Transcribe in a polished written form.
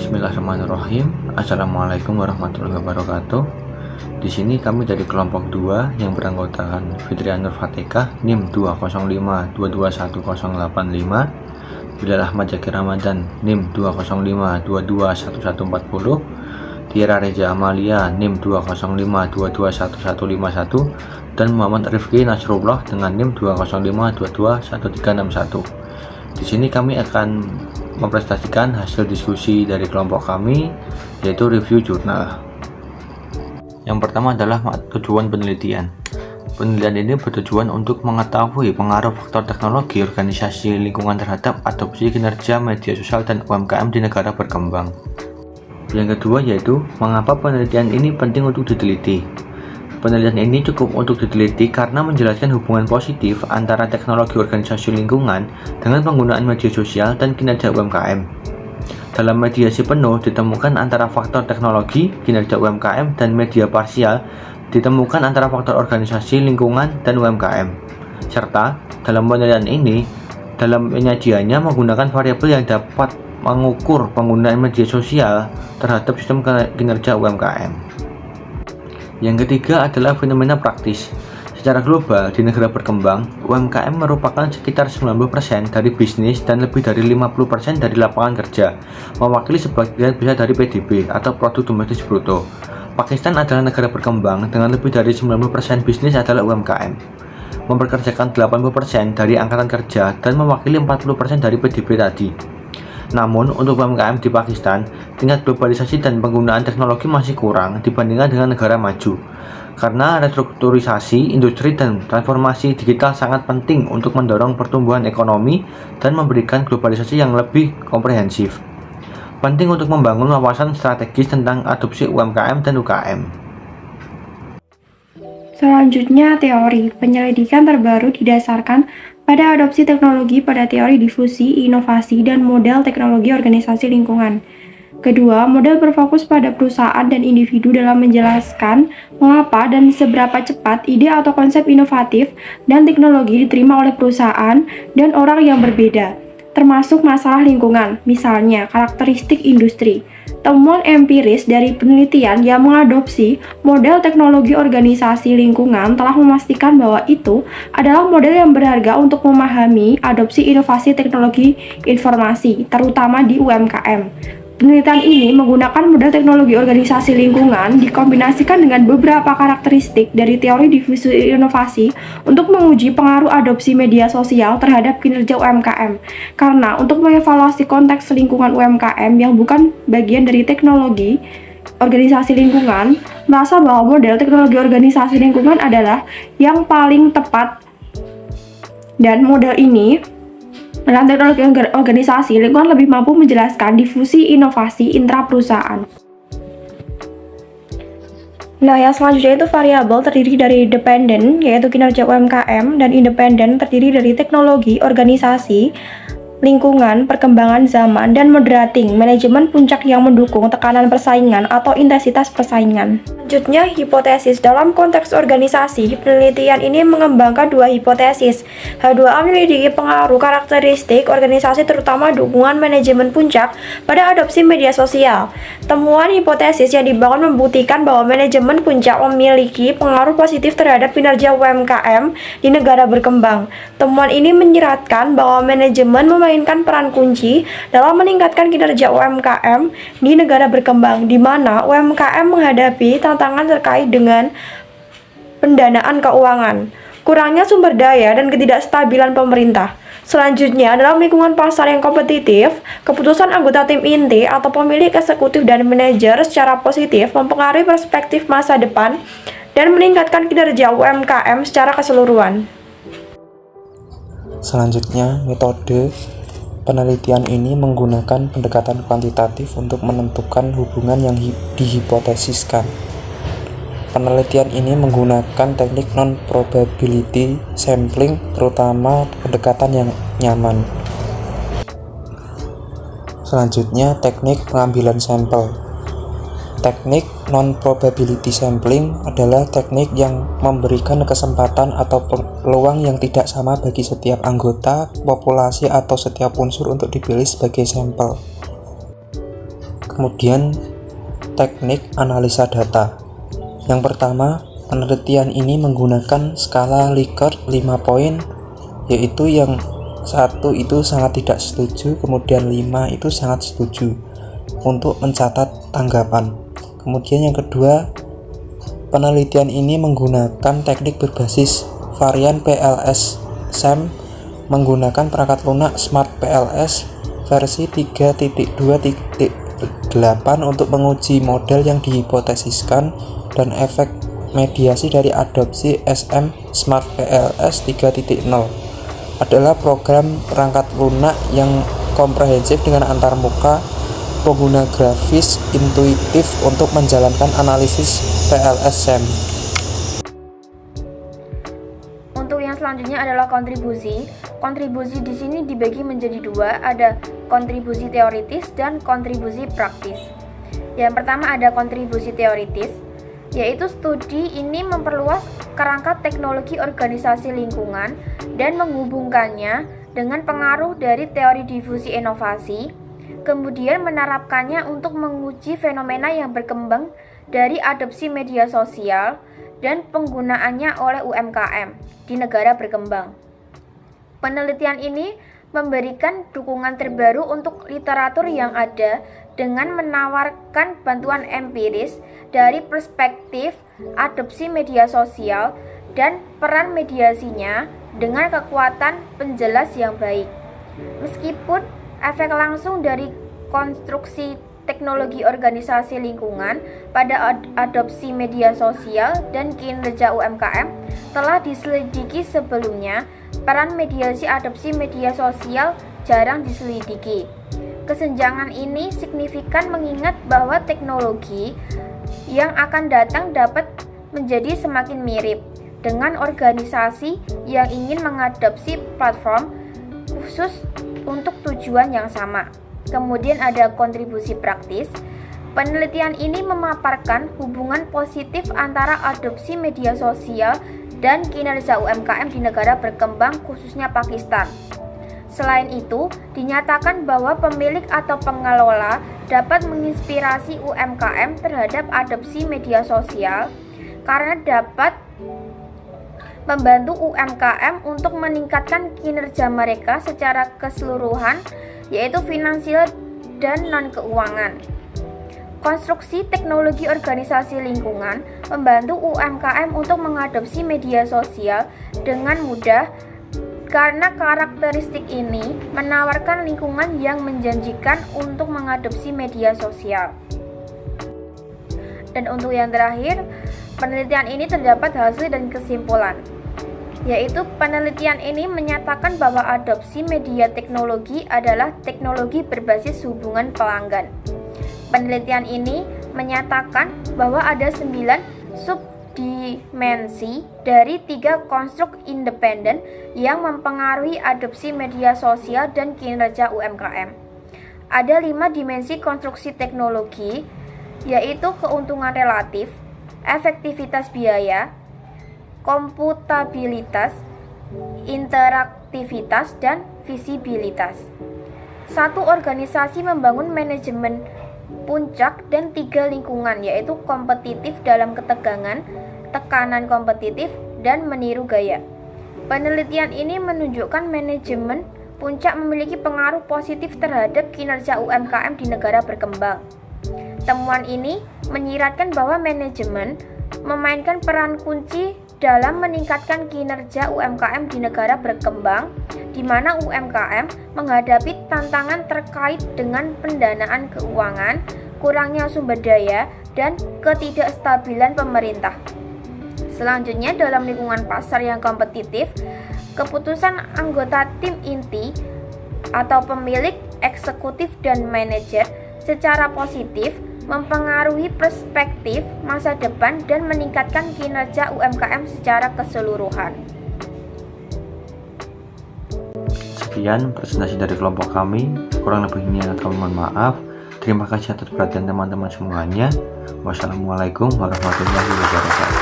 Bismillahirrahmanirrahim. Assalamualaikum warahmatullahi wabarakatuh. Di sini kami dari kelompok 2 yang beranggotakan Fitria Nur Fatihah NIM 205221085, Bilal Ahmad Zakir Ramadan NIM 205221140, Tiara Reza Amalia NIM 205221151, dan Muhammad Rifki Nasrullah dengan NIM 205221361. Di sini kami akan mempresentasikan hasil diskusi dari kelompok kami, yaitu review jurnal. Yang pertama adalah tujuan penelitian. Penelitian ini bertujuan untuk mengetahui pengaruh faktor teknologi organisasi lingkungan terhadap adopsi kinerja media sosial dan UMKM di negara berkembang. Yang kedua yaitu mengapa penelitian ini penting untuk diteliti. Penelitian ini cukup untuk diteliti karena menjelaskan hubungan positif antara teknologi organisasi lingkungan dengan penggunaan media sosial dan kinerja UMKM. Dalam mediasi penuh ditemukan antara faktor teknologi, kinerja UMKM, dan media parsial ditemukan antara faktor organisasi lingkungan dan UMKM. Serta dalam penelitian ini, dalam penyajiannya menggunakan variabel yang dapat mengukur penggunaan media sosial terhadap sistem kinerja UMKM. Yang ketiga adalah fenomena praktis. Secara global, di negara berkembang, UMKM merupakan sekitar 90% dari bisnis dan lebih dari 50% dari lapangan kerja, mewakili sebagian besar dari PDB atau produk domestik bruto. Pakistan adalah negara berkembang dengan lebih dari 90% bisnis adalah UMKM, mempekerjakan 80% dari angkatan kerja dan mewakili 40% dari PDB tadi. Namun, untuk UMKM di Pakistan, tingkat globalisasi dan penggunaan teknologi masih kurang dibandingkan dengan negara maju. Karena restrukturisasi industri dan transformasi digital sangat penting untuk mendorong pertumbuhan ekonomi dan memberikan globalisasi yang lebih komprehensif. Penting untuk membangun wawasan strategis tentang adopsi UMKM dan UKM. Selanjutnya, teori. Penyelidikan terbaru didasarkan pada adopsi teknologi pada teori difusi, inovasi, dan model teknologi organisasi lingkungan. Kedua, model berfokus pada perusahaan dan individu dalam menjelaskan mengapa dan seberapa cepat ide atau konsep inovatif dan teknologi diterima oleh perusahaan dan orang yang berbeda, termasuk masalah lingkungan, misalnya karakteristik industri. Temuan empiris dari penelitian yang mengadopsi model teknologi organisasi lingkungan telah memastikan bahwa itu adalah model yang berharga untuk memahami adopsi inovasi teknologi informasi, terutama di UMKM. Penelitian ini menggunakan model teknologi organisasi lingkungan dikombinasikan dengan beberapa karakteristik dari teori difusi inovasi untuk menguji pengaruh adopsi media sosial terhadap kinerja UMKM. Karena untuk mengevaluasi konteks lingkungan UMKM yang bukan bagian dari teknologi organisasi lingkungan, merasa bahwa model teknologi organisasi lingkungan adalah yang paling tepat, dan model ini dalam teknologi organisasi lingkungan lebih mampu menjelaskan difusi inovasi intra perusahaan. Nah, yang selanjutnya itu variabel terdiri dari dependen, yaitu kinerja UMKM, dan independen terdiri dari teknologi, organisasi, lingkungan, perkembangan zaman, dan moderating, manajemen puncak yang mendukung tekanan persaingan atau intensitas persaingan. Selanjutnya, hipotesis. Dalam konteks organisasi, penelitian ini mengembangkan dua hipotesis. H2A menyelidiki pengaruh karakteristik organisasi terutama dukungan manajemen puncak pada adopsi media sosial. Temuan hipotesis yang dibangun membuktikan bahwa manajemen puncak memiliki pengaruh positif terhadap kinerja UMKM di negara berkembang. Temuan ini menyiratkan bahwa manajemen memainkan peran kunci dalam meningkatkan kinerja UMKM di negara berkembang, di mana UMKM menghadapi tantangan terkait dengan pendanaan keuangan, kurangnya sumber daya, dan ketidakstabilan pemerintah. Selanjutnya, dalam lingkungan pasar yang kompetitif, keputusan anggota tim inti atau pemilik eksekutif dan manajer secara positif mempengaruhi perspektif masa depan dan meningkatkan kinerja UMKM secara keseluruhan. Selanjutnya, metode penelitian ini menggunakan pendekatan kuantitatif untuk menentukan hubungan yang dihipotesiskan. Penelitian ini menggunakan teknik non-probability sampling, terutama pendekatan yang nyaman. Selanjutnya, teknik pengambilan sampel. Teknik non-probability sampling adalah teknik yang memberikan kesempatan atau peluang yang tidak sama bagi setiap anggota populasi atau setiap unsur untuk dipilih sebagai sampel. Kemudian teknik analisa data. Yang pertama, penelitian ini menggunakan skala Likert 5 poin, yaitu yang 1 itu sangat tidak setuju, kemudian 5 itu sangat setuju, untuk mencatat tanggapan. Kemudian yang kedua, penelitian ini menggunakan teknik berbasis varian PLS SAM menggunakan perangkat lunak Smart PLS versi 3.2.8 untuk menguji model yang dihipotesiskan dan efek mediasi dari adopsi SM Smart PLS 3.0 adalah program perangkat lunak yang komprehensif dengan antarmuka, pengguna grafis intuitif untuk menjalankan analisis PLS SAM. Untuk yang selanjutnya adalah kontribusi. Kontribusi di sini dibagi menjadi dua, ada kontribusi teoritis dan kontribusi praktis. Yang pertama ada kontribusi teoritis, yaitu studi ini memperluas kerangka teknologi organisasi lingkungan dan menghubungkannya dengan pengaruh dari teori difusi inovasi, kemudian menerapkannya untuk menguji fenomena yang berkembang dari adopsi media sosial dan penggunaannya oleh UMKM di negara berkembang. Penelitian ini memberikan dukungan terbaru untuk literatur yang ada dengan menawarkan bantuan empiris dari perspektif adopsi media sosial dan peran mediasinya dengan kekuatan penjelas yang baik. Meskipun efek langsung dari konstruksi teknologi organisasi lingkungan pada adopsi media sosial dan kinerja UMKM telah diselidiki sebelumnya, peran mediasi adopsi media sosial jarang diselidiki. Kesenjangan ini signifikan mengingat bahwa teknologi yang akan datang dapat menjadi semakin mirip dengan organisasi yang ingin mengadopsi platform khusus untuk tujuan yang sama. Kemudian ada kontribusi praktis. Penelitian ini memaparkan hubungan positif antara adopsi media sosial dan kinerja UMKM di negara berkembang, khususnya Pakistan. Selain itu, dinyatakan bahwa pemilik atau pengelola dapat menginspirasi UMKM terhadap adopsi media sosial karena dapat membantu UMKM untuk meningkatkan kinerja mereka secara keseluruhan, yaitu finansial dan non-keuangan. Konstruksi teknologi organisasi lingkungan membantu UMKM untuk mengadopsi media sosial dengan mudah karena karakteristik ini menawarkan lingkungan yang menjanjikan untuk mengadopsi media sosial. Dan untuk yang terakhir, penelitian ini terdapat hasil dan kesimpulan, yaitu penelitian ini menyatakan bahwa adopsi media teknologi adalah teknologi berbasis hubungan pelanggan. Penelitian ini menyatakan bahwa ada 9 subdimensi dari 3 konstruk independen yang mempengaruhi adopsi media sosial dan kinerja UMKM. Ada 5 dimensi konstruksi teknologi, yaitu keuntungan relatif, efektivitas biaya, komputabilitas, interaktivitas, dan visibilitas. Satu organisasi membangun manajemen puncak dan 3 lingkungan, yaitu kompetitif dalam ketegangan, tekanan kompetitif, dan meniru gaya. Penelitian ini menunjukkan manajemen puncak memiliki pengaruh positif terhadap kinerja UMKM di negara berkembang. Temuan ini menyiratkan bahwa manajemen memainkan peran kunci dalam meningkatkan kinerja UMKM di negara berkembang, di mana UMKM menghadapi tantangan terkait dengan pendanaan keuangan, kurangnya sumber daya, dan ketidakstabilan pemerintah. Selanjutnya, dalam lingkungan pasar yang kompetitif, keputusan anggota tim inti atau pemilik, eksekutif, dan manajer secara positif mempengaruhi perspektif masa depan dan meningkatkan kinerja UMKM secara keseluruhan. Sekian presentasi dari kelompok kami, kurang lebihnya kami mohon maaf. Terima kasih atas perhatian teman-teman semuanya. Wassalamualaikum warahmatullahi wabarakatuh.